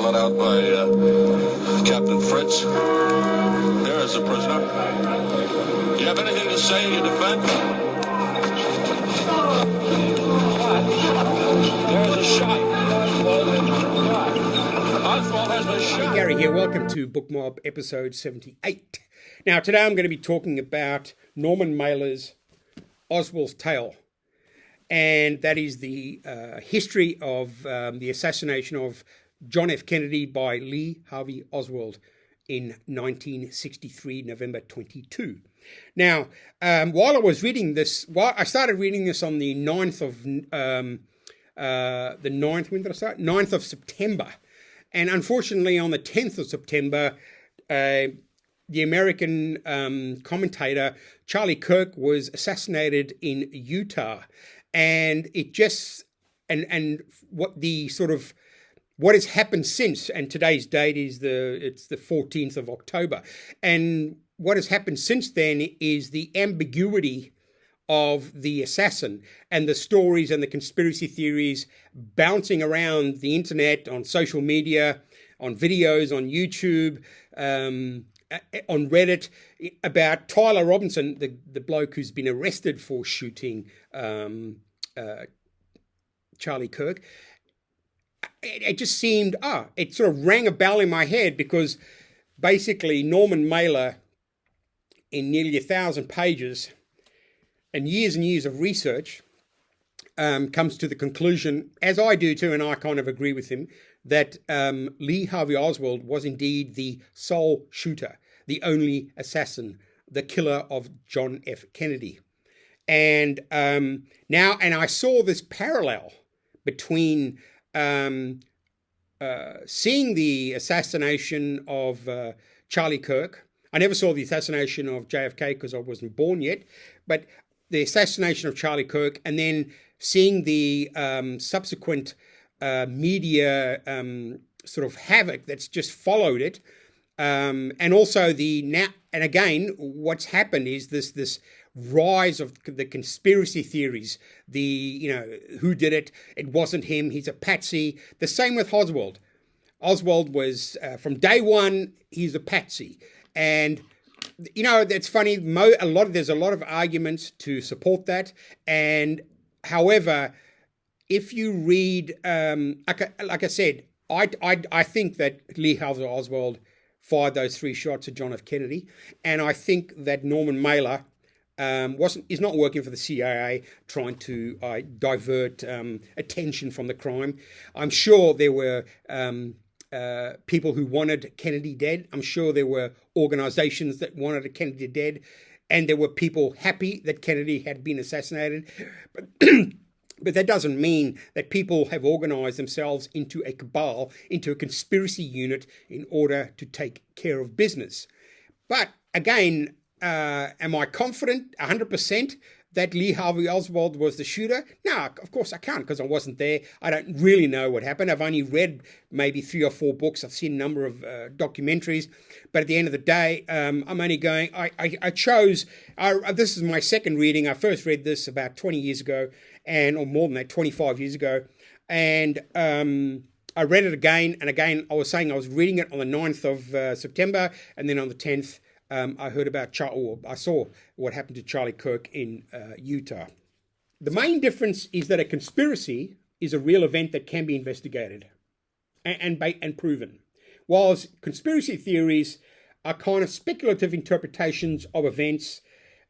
let out by Captain Fritz. There is a prisoner. Do you have anything to say in your defense? There's a shot. Oswald has been shot. Hey, Gary here. Welcome to BookMob episode 78. Now, today I'm going to be talking about Norman Mailer's Oswald's Tale. And that is the history of the assassination of John F. Kennedy by Lee Harvey Oswald in 1963, November 22. Now, while I was reading this, I started reading this on the 9th of September. And unfortunately, on the 10th of September, the American commentator Charlie Kirk was assassinated in Utah. And it just, and what has happened since, and today's date is it's the 14th of October. And what has happened since then is the ambiguity of the assassin and the stories and the conspiracy theories bouncing around the internet, on social media, on videos, on YouTube, on Reddit, about Tyler Robinson, the bloke who's been arrested for shooting Charlie Kirk. It just seemed, it sort of rang a bell in my head, because basically Norman Mailer, in nearly 1,000 pages and years of research, comes to the conclusion, as I do too, and I kind of agree with him, that Lee Harvey Oswald was indeed the sole shooter, the only assassin, the killer of John F. Kennedy. And now I saw this parallel between seeing the assassination of Charlie Kirk. I never saw the assassination of JFK because I wasn't born yet, but the assassination of Charlie Kirk, and then seeing the subsequent media sort of havoc that's just followed it. And also what's happened is this rise of the conspiracy theories, who did it? It wasn't him. He's a patsy. The same with Oswald. Oswald was, from day one, he's a patsy. And, that's funny. There's a lot of arguments to support that. And however, if you read, like I said, I think that Lee Harvey Oswald fired those 3 shots at John F. Kennedy, and I think that Norman Mailer is not working for the CIA, trying to divert attention from the crime. I'm sure there were people who wanted Kennedy dead. I'm sure there were organizations that wanted Kennedy dead, and there were people happy that Kennedy had been assassinated. But that doesn't mean that people have organized themselves into a cabal, into a conspiracy unit in order to take care of business. But again, am I confident 100% that Lee Harvey Oswald was the shooter? No, of course I can't, because I wasn't there. I don't really know what happened. I've only read maybe 3 or 4 books. I've seen a number of documentaries. But at the end of the day, I'm only going, I chose, this is my second reading. I first read this about 20 years ago, or more than that, 25 years ago. And I read it again and again. I was saying I was reading it on the 9th of September, and then on the 10th, I heard about I saw what happened to Charlie Kirk in Utah. The main difference is that a conspiracy is a real event that can be investigated and proven, whilst conspiracy theories are kind of speculative interpretations of events.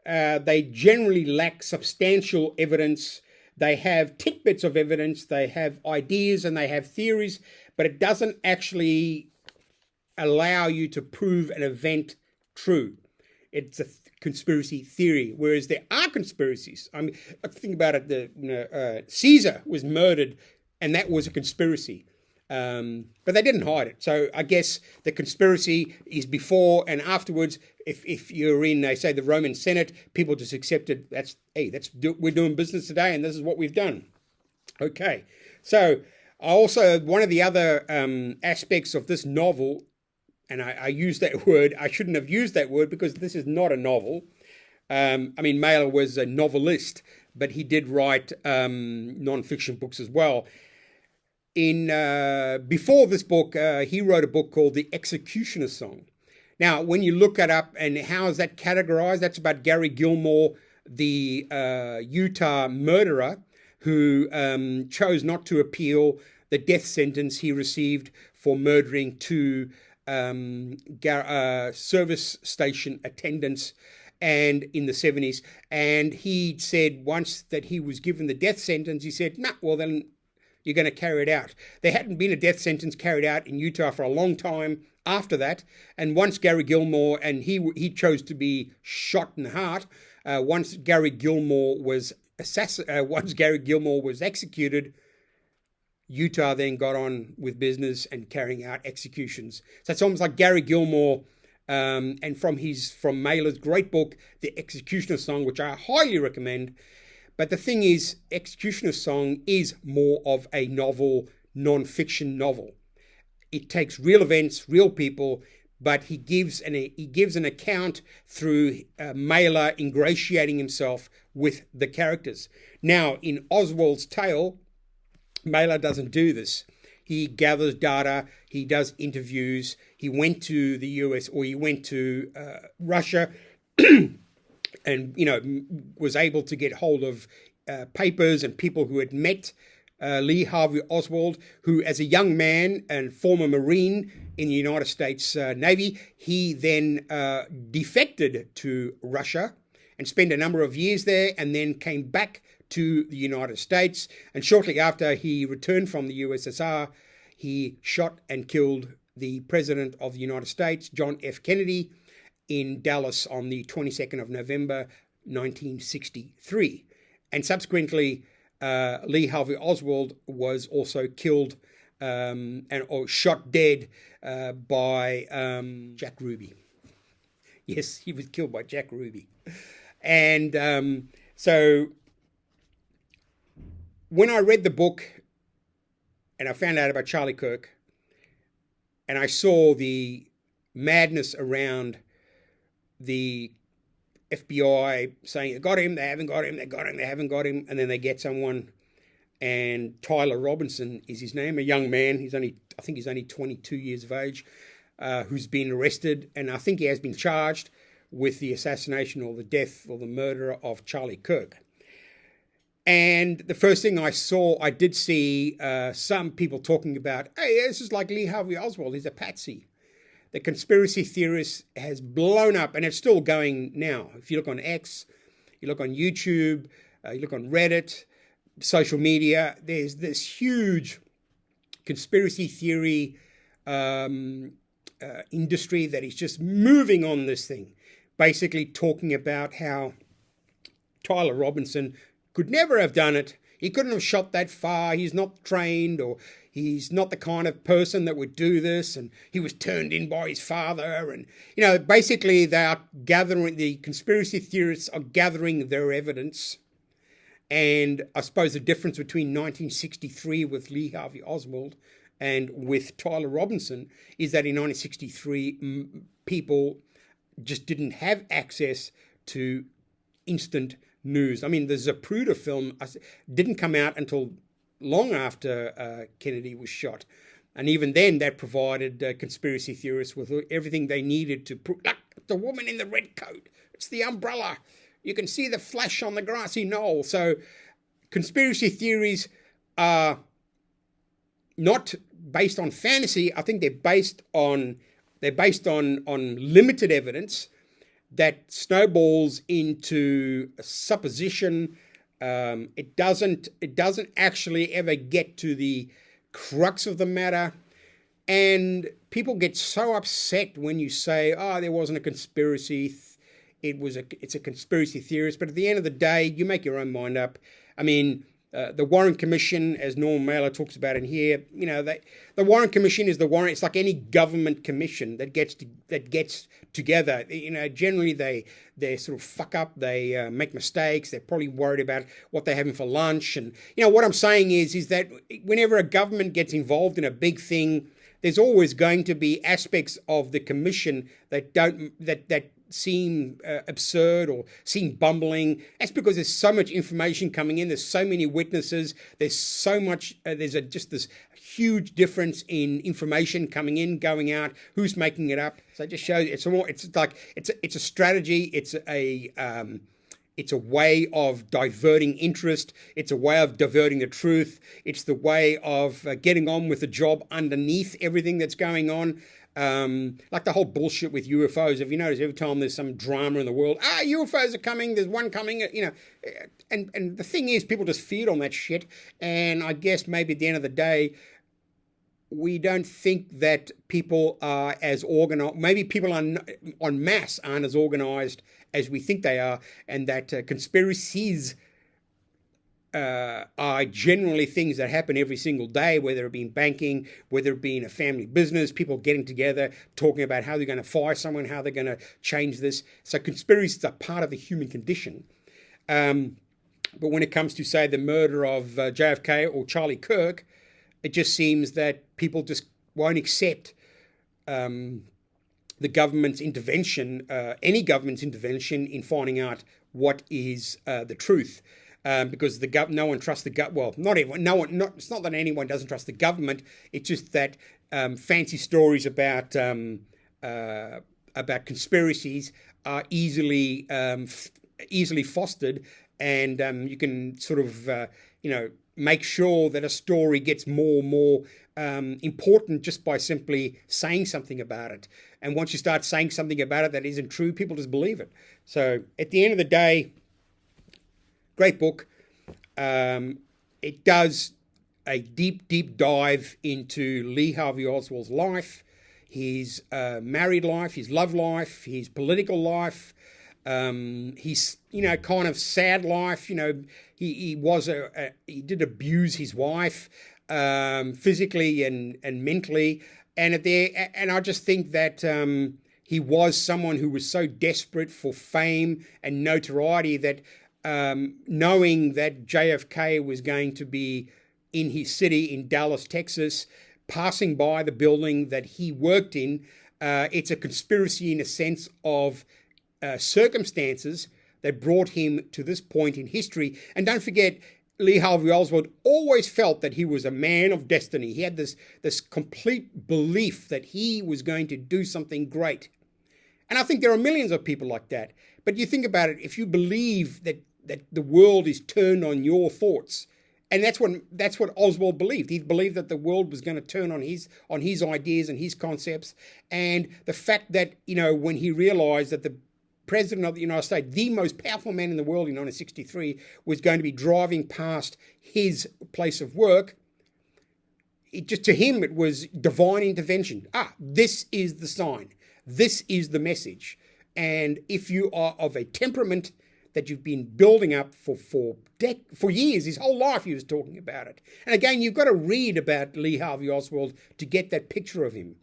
They generally lack substantial evidence. They have tidbits of evidence, they have ideas, and they have theories, but it doesn't actually allow you to prove an event true. It's a conspiracy theory, whereas there are conspiracies. I mean, think about it. Caesar was murdered, and that was a conspiracy. But they didn't hide it. So I guess the conspiracy is before and afterwards. If you're in, they say, the Roman Senate, people just accepted we're doing business today, and this is what we've done. Okay. So one of the other aspects of this novel, and I use that word, I shouldn't have used that word because this is not a novel. Mailer was a novelist, but he did write nonfiction books as well. before this book, he wrote a book called The Executioner's Song. Now, when you look it up and how is that categorized, that's about Gary Gilmore, the Utah murderer who chose not to appeal the death sentence he received for murdering two service station attendants and in the 70s. And he said once that he was given the death sentence, he said, nah, well then you're going to carry it out. There hadn't been a death sentence carried out in Utah for a long time after that. And once Gary Gilmore, and he chose to be shot in the heart, once Gary Gilmore was executed, Utah then got on with business and carrying out executions. So it's almost like Gary Gilmore, and from Mailer's great book, The Executioner's Song, which I highly recommend. But the thing is, Executioner's Song is more of a novel, non-fiction novel. It takes real events, real people, but he gives an account through Mailer ingratiating himself with the characters. Now, in Oswald's Tale, Mailer doesn't do this. He gathers data, he does interviews, he went to the US or he went to Russia and, was able to get hold of papers and people who had met Lee Harvey Oswald, who as a young man and former Marine in the United States Navy, he then defected to Russia and spent a number of years there and then came back to the United States. And shortly after he returned from the USSR, he shot and killed the President of the United States, John F. Kennedy, in Dallas on the 22nd of November, 1963. And subsequently, Lee Harvey Oswald was also killed or shot dead by Jack Ruby. Yes, he was killed by Jack Ruby. And so when I read the book and I found out about Charlie Kirk and I saw the madness around the FBI saying, they got him, they haven't got him, they got him, they haven't got him, and then they get someone, and Tyler Robinson is his name, a young man, I think he's only 22 years of age, who's been arrested, and I think he has been charged with the assassination or the death or the murder of Charlie Kirk. And the first thing I did see some people talking about, hey, this is like Lee Harvey Oswald, he's a patsy. The conspiracy theorist has blown up, and it's still going now. If you look on X, you look on YouTube, you look on Reddit, social media, there's this huge conspiracy theory industry that is just moving on this thing, basically talking about how Tyler Robinson could never have done it. He couldn't have shot that far. He's not trained, or he's not the kind of person that would do this. And he was turned in by his father. And, basically the conspiracy theorists are gathering their evidence. And I suppose the difference between 1963 with Lee Harvey Oswald and with Tyler Robinson is that in 1963, people just didn't have access to instant news. I mean, the Zapruder film didn't come out until long after Kennedy was shot. And even then, that provided conspiracy theorists with everything they needed to prove, look, the woman in the red coat, it's the umbrella. You can see the flash on the grassy knoll. So conspiracy theories are not based on fantasy. I think they're based on limited evidence that snowballs into a supposition. It doesn't actually ever get to the crux of the matter. And people get so upset when you say, oh, there wasn't a conspiracy. It's a conspiracy theorist. But at the end of the day, you make your own mind up. I mean, the Warren Commission, as Norm Mailer talks about in here, the Warren Commission is the Warren. It's like any government commission that gets together. Generally they sort of fuck up. They make mistakes. They're probably worried about what they're having for lunch. And what I'm saying is that whenever a government gets involved in a big thing, there's always going to be aspects of the commission that seem absurd or seem bumbling. That's because there's so much information coming in. There's so many witnesses. There's so much. Just this huge difference in information coming in, going out. Who's making it up? So it just shows it's a strategy. It's a way of diverting interest. It's a way of diverting the truth. It's the way of getting on with the job underneath everything that's going on. Like the whole bullshit with UFOs. Have you noticed every time there's some drama in the world, UFOs are coming, there's one coming, and the thing is, people just feed on that shit. And I guess maybe at the end of the day, we don't think that people are as organized. Maybe people en masse aren't as organized as we think they are, and that conspiracies are generally things that happen every single day, whether it be in banking, whether it be in a family business, people getting together, talking about how they're going to fire someone, how they're going to change this. So conspiracies are part of the human condition. But when it comes to, say, the murder of JFK or Charlie Kirk, it just seems that people just won't accept the government's intervention, any government's intervention in finding out what is the truth. Because no one trusts the government. Well, not everyone. No one. It's not that anyone doesn't trust the government. It's just that fancy stories about conspiracies are easily fostered, and you can sort of make sure that a story gets more and more important just by simply saying something about it. And once you start saying something about it that isn't true, people just believe it. So at the end of the day, great book. It does a deep dive into Lee Harvey Oswald's life, his married life, his love life, his political life, his kind of sad life. He did abuse his wife physically and mentally, and I just think that he was someone who was so desperate for fame and notoriety that knowing that JFK was going to be in his city in Dallas, Texas, passing by the building that he worked in, it's a conspiracy in a sense of circumstances that brought him to this point in history. And don't forget, Lee Harvey Oswald always felt that he was a man of destiny. He had this complete belief that he was going to do something great. And I think there are millions of people like that. But you think about it, if you believe that the world is turned on your thoughts, and that's what Oswald believed. He believed that the world was going to turn on his ideas and his concepts. And the fact that, when he realized that the President of the United States, the most powerful man in the world in 1963, was going to be driving past his place of work, to him it was divine intervention. This is the sign. This is the message. And if you are of a temperament that you've been building up for years, his whole life he was talking about it. And again, you've got to read about Lee Harvey Oswald to get that picture of him.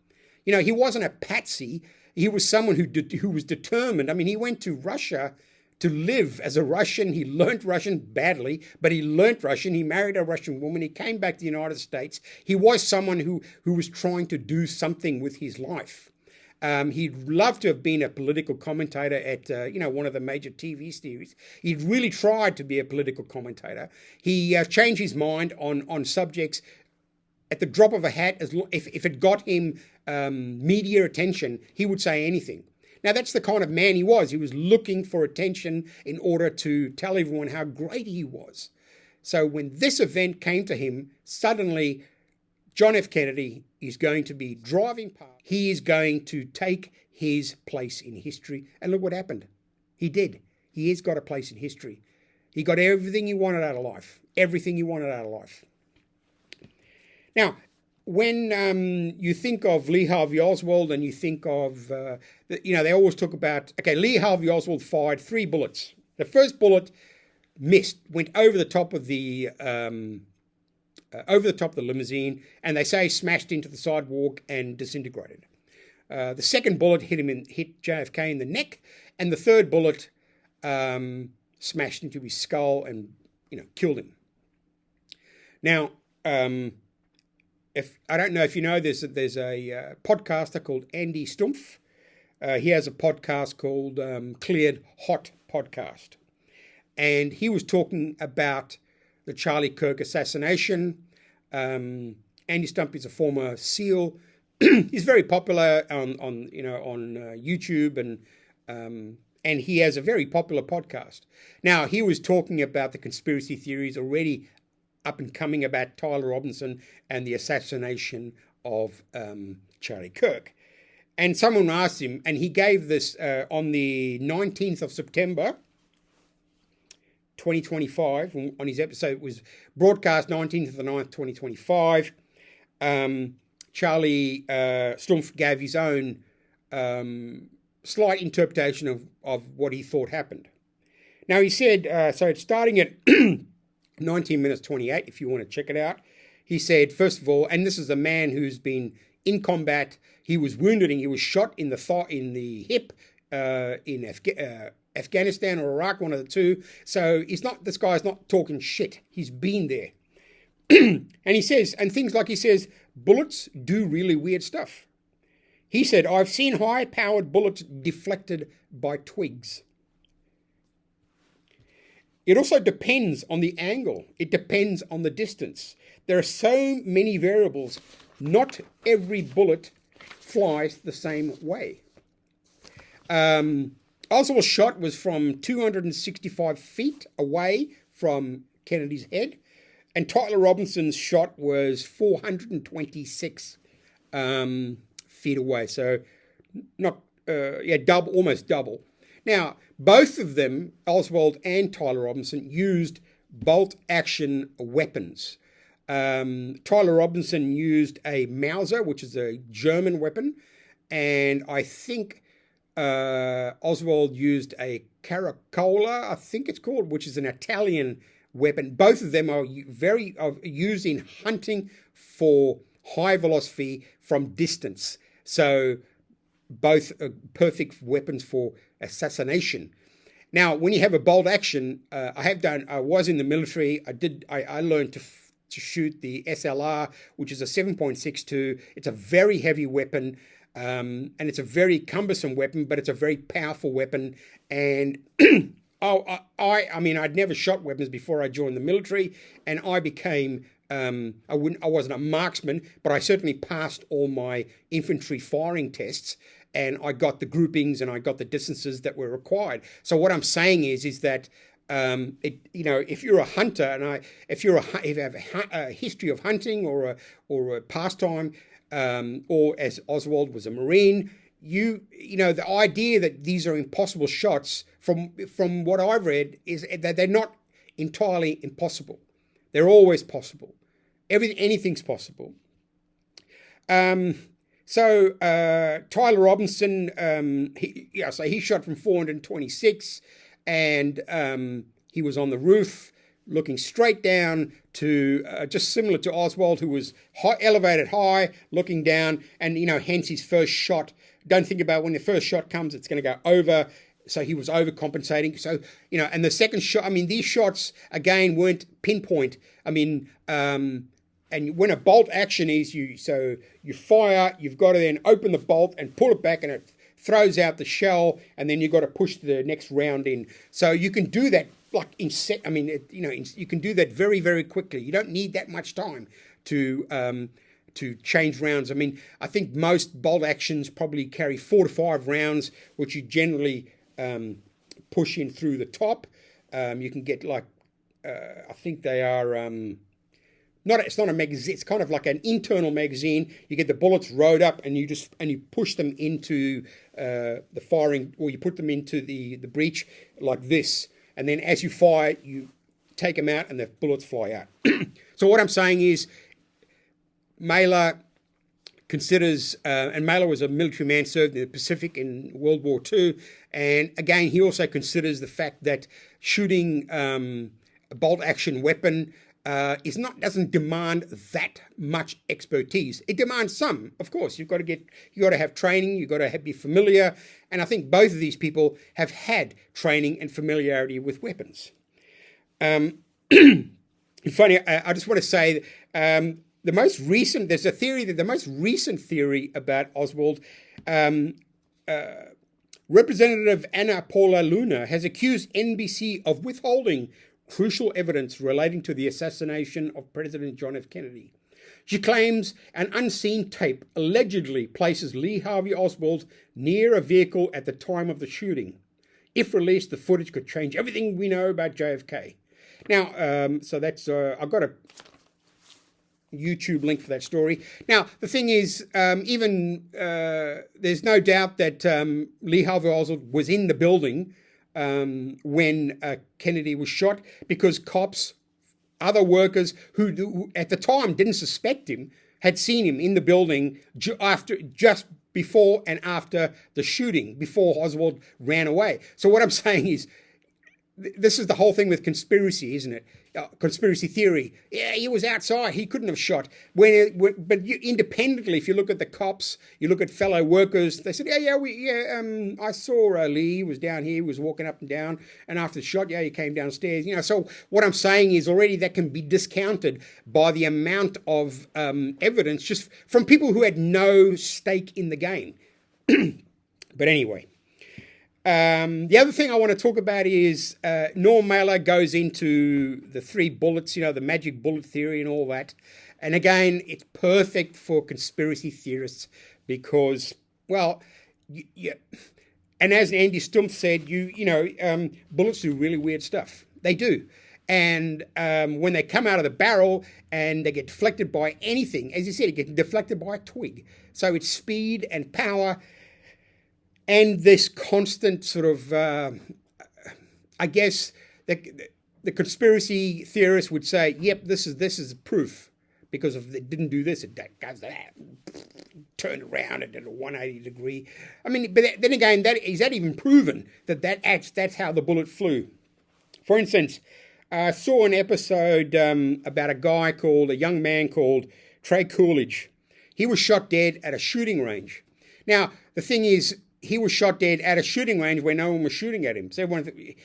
He wasn't a patsy. He was someone who was determined. I mean, he went to Russia to live as a Russian. He learned Russian badly, but he learned Russian. He married a Russian woman. He came back to the United States. He was someone who was trying to do something with his life. He'd love to have been a political commentator at, one of the major TV series. He'd really tried to be a political commentator. He changed his mind on subjects at the drop of a hat. If it got him media attention, he would say anything. Now, that's the kind of man he was. He was looking for attention in order to tell everyone how great he was. So when this event came to him, suddenly John F. Kennedy is going to be driving past. He is going to take his place in history. And look what happened. He did. He has got a place in history. He got everything he wanted out of life. Everything he wanted out of life. Now, when you think of Lee Harvey Oswald and you think of, they always talk about, Lee Harvey Oswald fired 3 bullets. The first bullet missed, went over the top of the limousine, and they say smashed into the sidewalk and disintegrated. The second bullet hit JFK in the neck, and the third bullet smashed into his skull and killed him. Now, if I don't know if you know, there's a podcaster called Andy Stumpf. He has a podcast called Cleared Hot Podcast. And he was talking about the Charlie Kirk assassination. Andy Stumpf is a former SEAL. He's very popular on YouTube, and he has a very popular podcast. Now, he was talking about the conspiracy theories already up and coming about Tyler Robinson and the assassination of Charlie Kirk. And someone asked him, and he gave this on the 19th of September, 2025, on his episode. It was broadcast 19th of the 9th, 2025. Charlie Stumpf gave his own slight interpretation of what he thought happened. Now, he said, so it's starting at 19 minutes 28, if you want to check it out. He said, first of all, and this is a man who's been in combat. He was wounded and he was shot in the hip in Afghanistan or Iraq, one of the two. So this guy's not talking shit. He's been there. And he says, and things like he says, bullets do really weird stuff. He said, I've seen high-powered bullets deflected by twigs. It also depends on the angle. It depends on the distance. There are so many variables. Not every bullet flies the same way. Oswald's shot was from 265 feet away from Kennedy's head, and Tyler Robinson's shot was 426 feet away. So, almost double. Now, both of them, Oswald and Tyler Robinson, used bolt-action weapons. Tyler Robinson used a Mauser, which is a German weapon, and I think Oswald used a Caracola, I think it's called, which is an Italian weapon. Both of them are used in hunting for high velocity from distance. So both are perfect weapons for assassination. Now, when you have a bolt action, I was in the military. I learned to shoot the SLR, which is a 7.62. It's a very heavy weapon, and it's a very cumbersome weapon, but it's a very powerful weapon. And I'd never shot weapons before I joined the military, and I became I wasn't a marksman, but I certainly passed all my infantry firing tests, and I got the groupings and I got the distances that were required. So what I'm saying is that if you're a hunter and if you have a history of hunting or a pastime, or as Oswald was a Marine, the idea that these are impossible shots from what I've read is that they're not entirely impossible. They're always possible. Anything's possible. So Tyler Robinson, he shot from 426, and he was on the roof looking straight down to, just similar to Oswald, who was elevated high, looking down, and, hence his first shot. Don't think about when the first shot comes, it's going to go over. So he was overcompensating. So, and the second shot, these shots, again, weren't pinpoint. And when a bolt action is, you fire, you've got to then open the bolt and pull it back, and it throws out the shell, and then you've got to push the next round in. So you can do that you can do that very, very quickly. You don't need that much time to change rounds. I think most bolt actions probably carry 4 to 5 rounds, which you generally push in through the top. You can get I think they are it's not a magazine. It's kind of like an internal magazine. You get the bullets rode up, and you push them into the firing, or you put them into the breech like this. And then as you fire, you take them out, and the bullets fly out. So what I'm saying is, Mailer considers, and Mailer was a military man, served in the Pacific in World War II, and again, he also considers the fact that shooting a bolt-action weapon doesn't demand that much expertise. It demands some, of course. You got to have training. You've got to be familiar, and I think both of these people have had training and familiarity with weapons. Funny, I just want to say, there's a theory that the most recent theory about Oswald Representative Anna Paula Luna has accused NBC of withholding crucial evidence relating to the assassination of President John F. Kennedy. She claims an unseen tape allegedly places Lee Harvey Oswald near a vehicle at the time of the shooting. If released, the footage could change everything we know about JFK. Now, so that's, I've got a YouTube link for that story. Now, the thing is, there's no doubt that Lee Harvey Oswald was in the building when Kennedy was shot, because cops, other workers who at the time didn't suspect him, had seen him in the building just before and after the shooting, before Oswald ran away. So what I'm saying is, this is the whole thing with conspiracy, isn't it? Conspiracy theory. Yeah, he was outside. He couldn't have shot. But independently, if you look at the cops, you look at fellow workers, they said, I saw Lee. He was down here. He was walking up and down. And after the shot, he came downstairs. So what I'm saying is already that can be discounted by the amount of evidence just from people who had no stake in the game. But anyway. The other thing I want to talk about is Norm Mailer goes into the 3 bullets, the magic bullet theory and all that. And again, it's perfect for conspiracy theorists because, well, and as Andy Stumpf said, bullets do really weird stuff. They do. And when they come out of the barrel and they get deflected by anything, as you said, it gets deflected by a twig. So it's speed and power. And this constant sort of, I guess, the conspiracy theorists would say, yep, this is proof, because if it didn't do this, it does that, turned around and did a 180 degree. I mean, but then again, is that even proven that's how the bullet flew? For instance, I saw an episode about a young man called Trey Coolidge. He was shot dead at a shooting range. Now, the thing is, he was shot dead at a shooting range where no one was shooting at him. So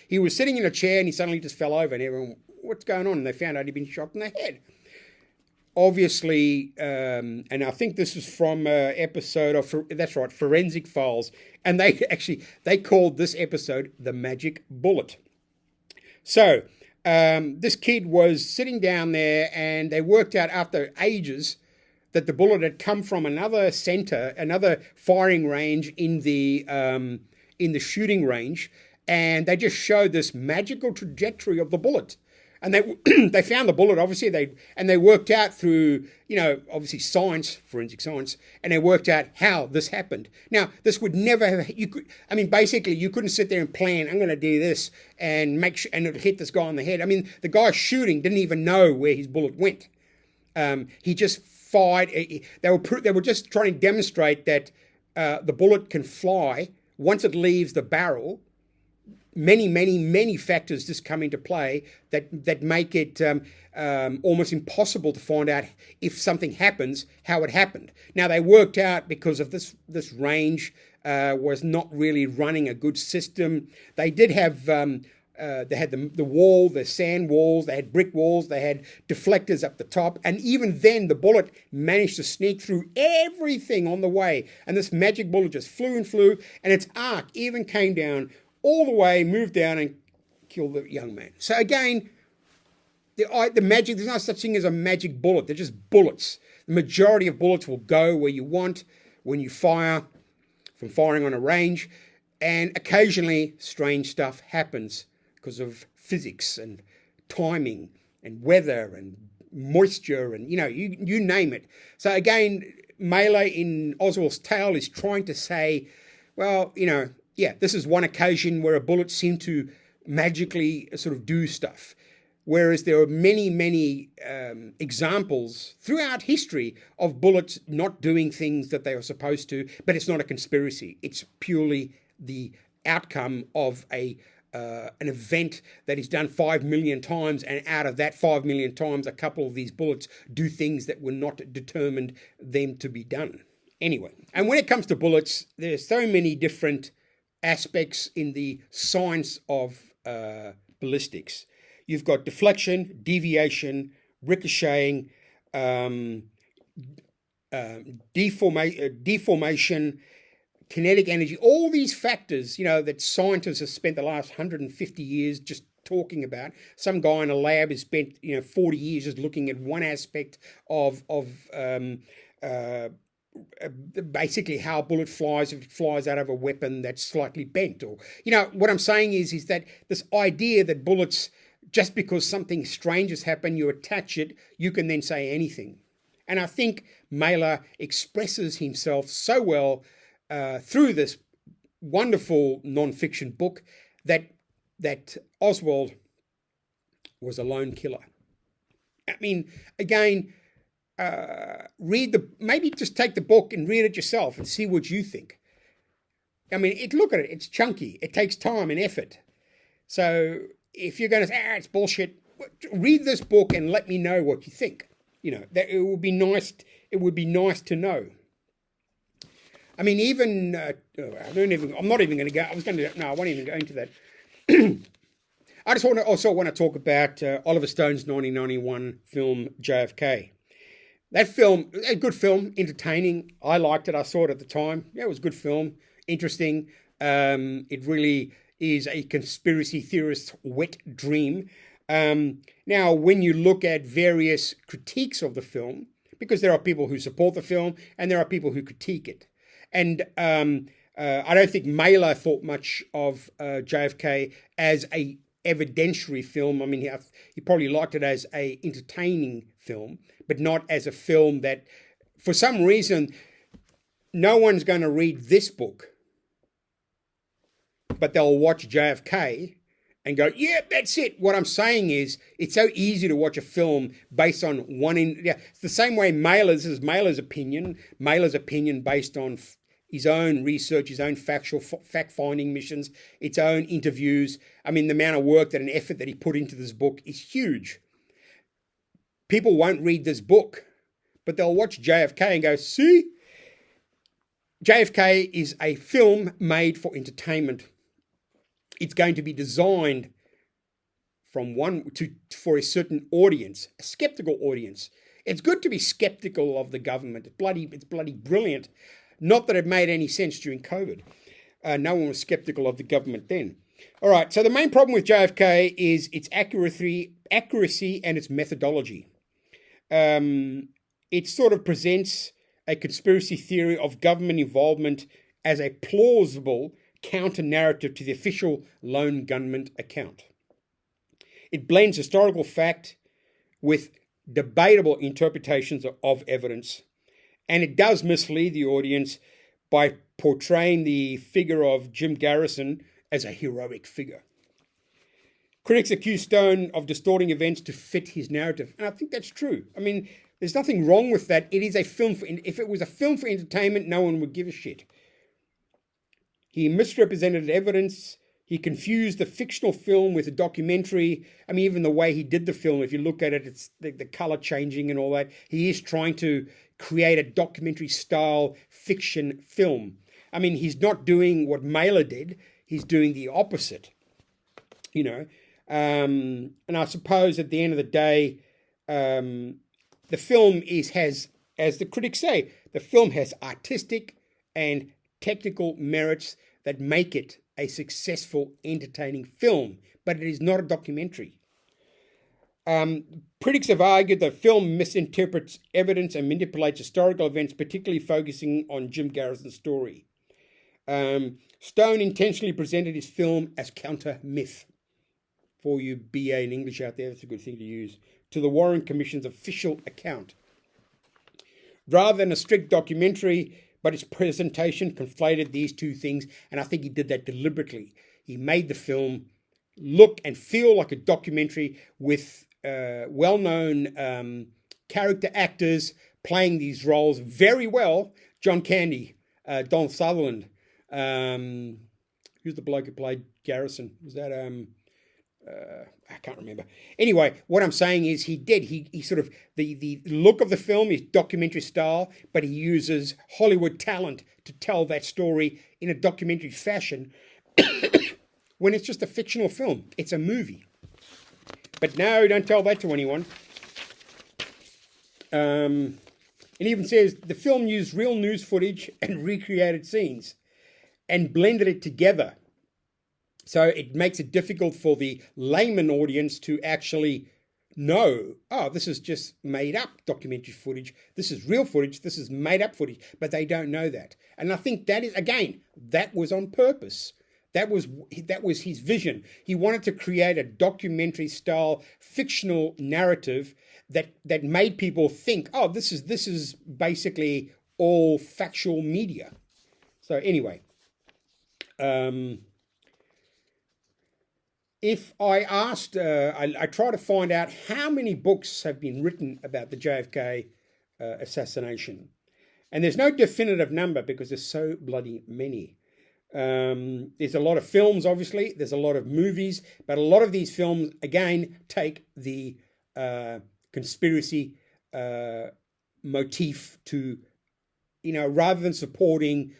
he was sitting in a chair and he suddenly just fell over, and everyone, what's going on? And they found out he'd been shot in the head. Obviously, and I think this is from an episode of, that's right, Forensic Files. And they called this episode The Magic Bullet. So this kid was sitting down there, and they worked out after ages that the bullet had come from another firing range in the shooting range, and they just showed this magical trajectory of the bullet. And they found the bullet, obviously, they worked out through, obviously forensic science, and they worked out how this happened. Now, this would never have, basically, you couldn't sit there and plan, I'm going to do this and make sure, and it'll hit this guy on the head. I mean, the guy shooting didn't even know where his bullet went. He just fired. They were just trying to demonstrate that the bullet can fly once it leaves the barrel. Many factors just come into play that make it almost impossible to find out if something happens, how it happened. Now, they worked out because of this range was not really running a good system. They did have they had the wall, the sand walls, they had brick walls, they had deflectors up the top, and even then the bullet managed to sneak through everything on the way, and this magic bullet just flew, and its arc even came down all the way, moved down and killed the young man. So again, the magic, there's no such thing as a magic bullet. They're just bullets. The majority of bullets will go where you want when you fire, from firing on a range, and occasionally strange stuff happens because of physics and timing and weather and moisture and, you name it. So again, Mailer in Oswald's Tale is trying to say, well, this is one occasion where a bullet seemed to magically sort of do stuff. Whereas there are many examples throughout history of bullets not doing things that they are supposed to, but it's not a conspiracy. It's purely the outcome of an event that is done 5 million times, and out of that 5 million times, a couple of these bullets do things that were not determined them to be done. Anyway, and when it comes to bullets, there's so many different aspects in the science of ballistics. You've got deflection, deviation, ricocheting, deformation, kinetic energy, all these factors, that scientists have spent the last 150 years just talking about. Some guy in a lab has spent 40 years just looking at one aspect of basically how a bullet flies if it flies out of a weapon that's slightly bent. Or what I'm saying is that this idea that bullets, just because something strange has happened, you attach it, you can then say anything. And I think Mailer expresses himself so well through this wonderful non-fiction book that Oswald was a lone killer. I mean, again, maybe just take the book and read it yourself and see what you think. I mean, look at it. It's chunky. It takes time and effort. So if you're going to say, it's bullshit, read this book and let me know what you think. That it would be nice. It would be nice to know. I mean, even I'm not even going to go. I won't even go into that. I just also want to talk about Oliver Stone's 1991 film JFK. That film, a good film, entertaining. I liked it. I saw it at the time. Yeah, it was a good film, interesting. It really is a conspiracy theorist's wet dream. Now, when you look at various critiques of the film, because there are people who support the film and there are people who critique it. And I don't think Mailer thought much of JFK as a evidentiary film. I mean, he probably liked it as a entertaining film, but not as a film that, for some reason, no one's going to read this book, but they'll watch JFK and go, yeah, that's it. What I'm saying is, it's so easy to watch a film based on it's the same way Mailer's opinion based on his own research, his own fact-finding missions, its own interviews. I mean, the amount of work and effort that he put into this book is huge. People won't read this book, but they'll watch JFK and go, see? JFK is a film made for entertainment. It's going to be designed for a certain audience, a skeptical audience. It's good to be skeptical of the government. It's bloody brilliant. Not that it made any sense during COVID. No one was skeptical of the government then. All right, so the main problem with JFK is its accuracy and its methodology. It sort of presents a conspiracy theory of government involvement as a plausible counter-narrative to the official lone gunman account. It blends historical fact with debatable interpretations of evidence, and it does mislead the audience by portraying the figure of Jim Garrison as a heroic figure. Critics accuse Stone of distorting events to fit his narrative, and I think that's true. I mean, there's nothing wrong with that. It is a film if it was a film for entertainment, no one would give a shit. He misrepresented evidence. He confused the fictional film with a documentary. I mean, even the way he did the film, if you look at it, it's the color changing and all that. He is trying to create a documentary style fiction film. I mean, he's not doing what Mailer did. He's doing the opposite, And I suppose at the end of the day, the film has, as the critics say, the film has artistic and technical merits that make it a successful, entertaining film, but it is not a documentary. Critics have argued that the film misinterprets evidence and manipulates historical events, particularly focusing on Jim Garrison's story. Stone intentionally presented his film as counter-myth. For you BA in English out there, that's a good thing to use. To the Warren Commission's official account. Rather than a strict documentary, but its presentation conflated these two things, and I think he did that deliberately. He made the film look and feel like a documentary with well-known character actors playing these roles very well. John Candy, Don Sutherland. Who's the bloke who played Garrison? Was that I can't remember. Anyway, what I'm saying is he sort of, the look of the film is documentary style, but he uses Hollywood talent to tell that story in a documentary fashion when it's just a fictional film. It's a movie. But no, don't tell that to anyone. It even says the film used real news footage and recreated scenes. and blended it together. So it makes it difficult for the layman audience to actually know, oh, this is just made up documentary footage. This is real footage. This is made up footage. But they don't know that. And I think that is, again, that was on purpose. That was his vision. He wanted to create a documentary style fictional narrative that made people think, oh, this is basically all factual media. So anyway, if I asked, I try to find out how many books have been written about the JFK assassination. And there's no definitive number because there's so bloody many. There's a lot of films, obviously. There's a lot of movies. But a lot of these films, again, take the conspiracy motif to, rather than supporting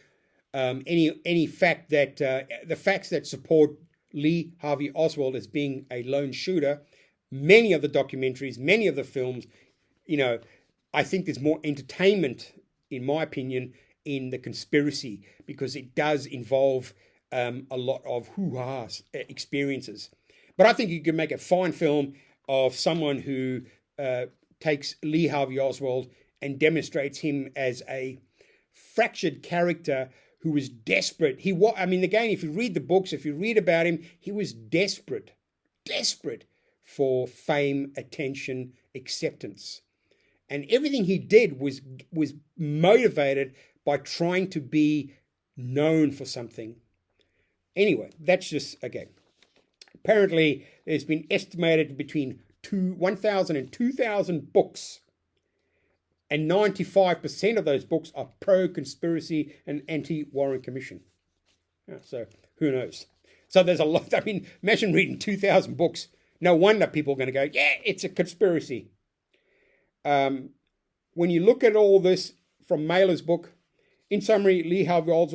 any fact that the facts that support Lee Harvey Oswald as being a lone shooter, many of the documentaries, many of the films, I think there's more entertainment, in my opinion, in the conspiracy, because it does involve a lot of hoo-ha experiences. But I think you can make a fine film of someone who takes Lee Harvey Oswald and demonstrates him as a fractured character who was desperate. Again, if you read the books, if you read about him, he was desperate for fame, attention, acceptance. And everything he did was motivated by trying to be known for something. Anyway, that's just, again. Apparently, there's been estimated between 1,000 and 2,000 books. And 95% of those books are pro-conspiracy and anti-Warren Commission. So, who knows? So there's a lot. Imagine reading 2,000 books. No wonder people are going to go, yeah, it's a conspiracy. When you look at all this from Mailer's book, in summary, Lee Harvey Oswald